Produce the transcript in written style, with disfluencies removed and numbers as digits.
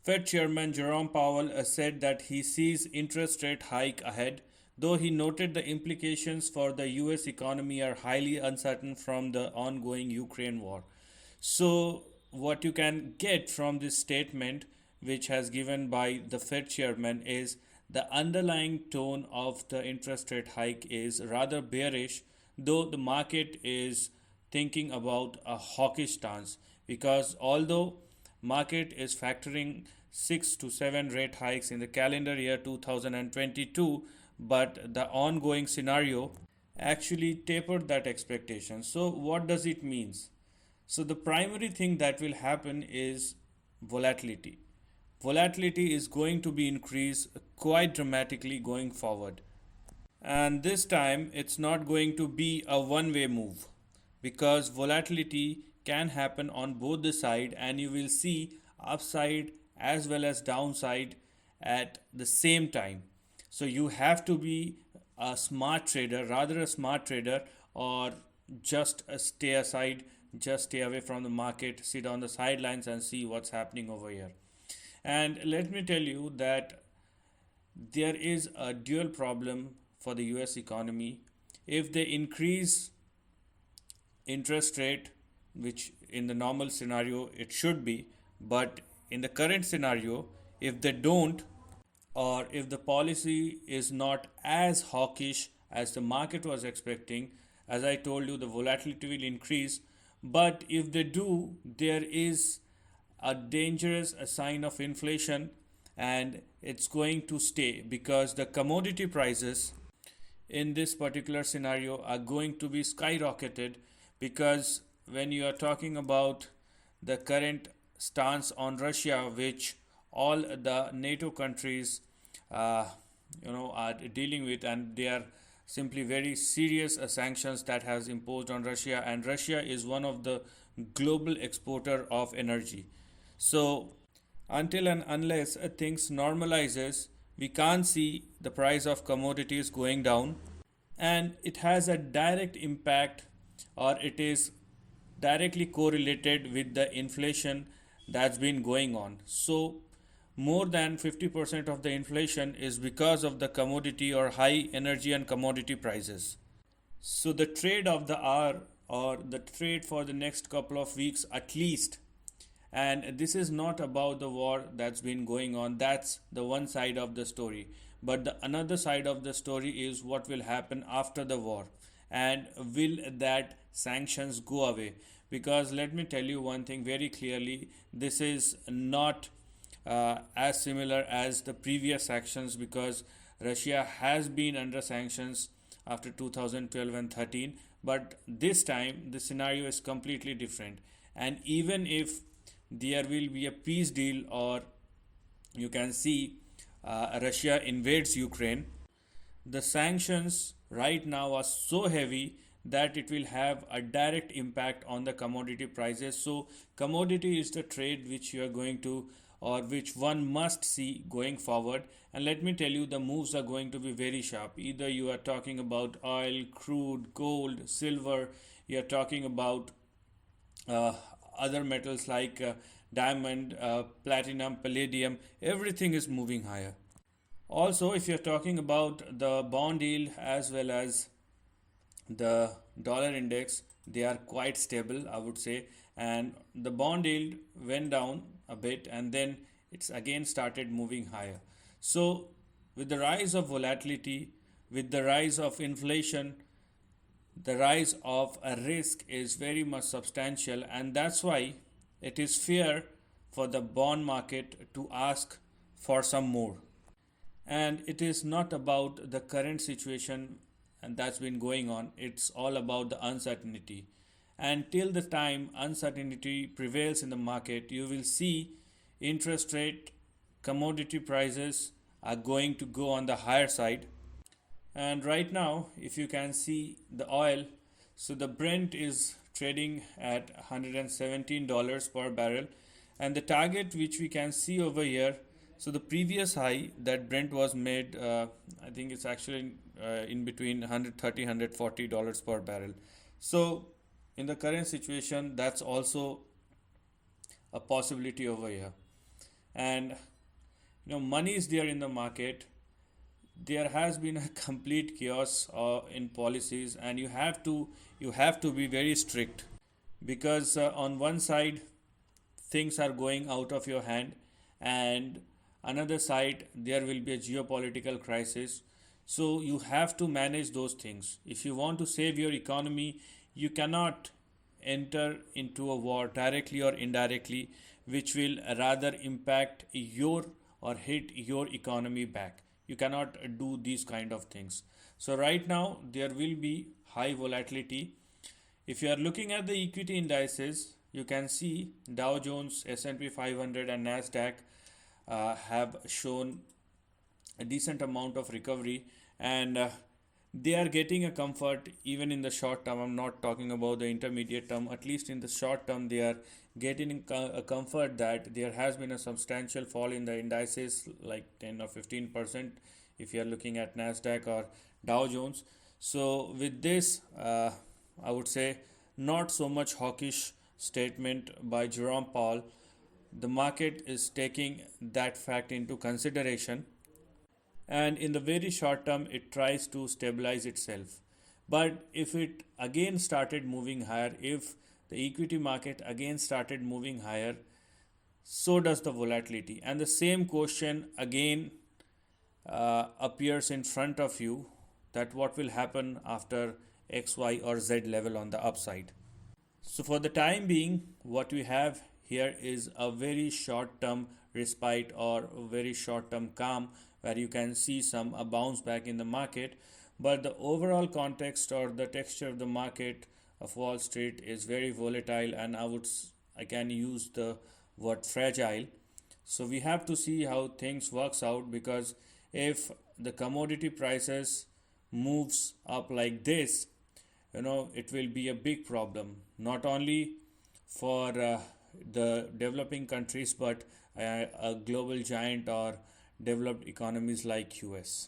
Fed Chairman Jerome Powell said that he sees interest rate hike ahead, though he noted the implications for the US economy are highly uncertain from the ongoing Ukraine war. So, what you can get from this statement, which has given by the Fed chairman, is the underlying tone of the interest rate hike is rather bearish, though the market is thinking about a hawkish stance, because although market is factoring 6 to 7 rate hikes in the calendar year 2022, but the ongoing scenario actually tapered that expectation. So what does it means? So the primary thing that will happen is volatility. Volatility is going to be increased quite dramatically going forward. And this time it's not going to be a one way move, because volatility can happen on both the side and you will see upside as well as downside at the same time. So you have to be a smart trader, rather a smart trader, or just stay aside, just stay away from the market, sit on the sidelines and see what's happening over here. And let me tell you that there is a dual problem for the US economy. If they increase interest rate, which in the normal scenario it should be, but in the current scenario, if they don't, or if the policy is not as hawkish as the market was expecting, as I told you, the volatility will increase. But if they do, there is a dangerous sign of inflation, and it's going to stay because the commodity prices in this particular scenario are going to be skyrocketed, because when you are talking about the current stance on Russia, which all the NATO countries are dealing with, and they are simply very serious sanctions that has imposed on Russia, and Russia is one of the global exporter of energy. So until and unless things normalizes, we can't see the price of commodities going down, and it has a direct impact, or it is directly correlated with the inflation that's been going on. So more than 50% of the inflation is because of the commodity or high energy and commodity prices. So the trade of the hour, or the trade for the next couple of weeks at least, and this is not about the war that's been going on, that's the one side of the story, but the another side of the story is what will happen after the war, and will that sanctions go away. Because let me tell you one thing very clearly, this is not as similar as the previous sanctions, because Russia has been under sanctions after 2012 and 13, but this time the scenario is completely different. And even if there will be a peace deal, or you can see Russia invades Ukraine, the sanctions right now are so heavy that it will have a direct impact on the commodity prices. So commodity is the trade which you are going to, or which one must see going forward. And let me tell you, the moves are going to be very sharp. Either you are talking about oil, crude, gold, silver, you are talking about uh, other metals like diamond, platinum, palladium, everything is moving higher. Also, if you're talking about the bond yield as well as the dollar index, they are quite stable, I would say. And the bond yield went down a bit and then it's again started moving higher. So with the rise of volatility, with the rise of inflation, the rise of a risk is very much substantial, and that's why it is fair for the bond market to ask for some more. And it is not about the current situation and that's been going on, it's all about the uncertainty. And till the time uncertainty prevails in the market, you will see interest rate, commodity prices are going to go on the higher side. And right now, if you can see the oil, so the Brent is trading at $117 per barrel, and the target which we can see over here, so the previous high that Brent was made, I think it's actually in between $130 $140 per barrel. So in the current situation, that's also a possibility over here. and money is there in the market. There has been a complete chaos in policies, and you have to be very strict, because on one side things are going out of your hand, and another side there will be a geopolitical crisis. So you have to manage those things. If you want to save your economy, you cannot enter into a war directly or indirectly, which will rather impact your or hit your economy back. You cannot do these kind of things. So right now there will be high volatility. If you are looking at the equity indices, you can see Dow Jones, S&P 500 and Nasdaq have shown a decent amount of recovery, and they are getting a comfort even in the short term. I'm not talking about the intermediate term. At least in the short term, they are getting a comfort that there has been a substantial fall in the indices, like 10 or 15%, if you are looking at Nasdaq or Dow Jones. So with this, I would say not so much hawkish statement by Jerome Powell. The market is taking that fact into consideration, and in the very short term it tries to stabilize itself. But if it again started moving higher, if the equity market again started moving higher, so does the volatility, and the same question again appears in front of you, that what will happen after x, y or z level on the upside. So for the time being, what we have here is a very short term respite or a very short term calm, where you can see some a bounce back in the market. But the overall context or the texture of the market of Wall Street is very volatile, and I can use the word fragile. So we have to see how things works out, because if the commodity prices moves up like this, it will be a big problem, not only for the developing countries, but a global giant or developed economies like US.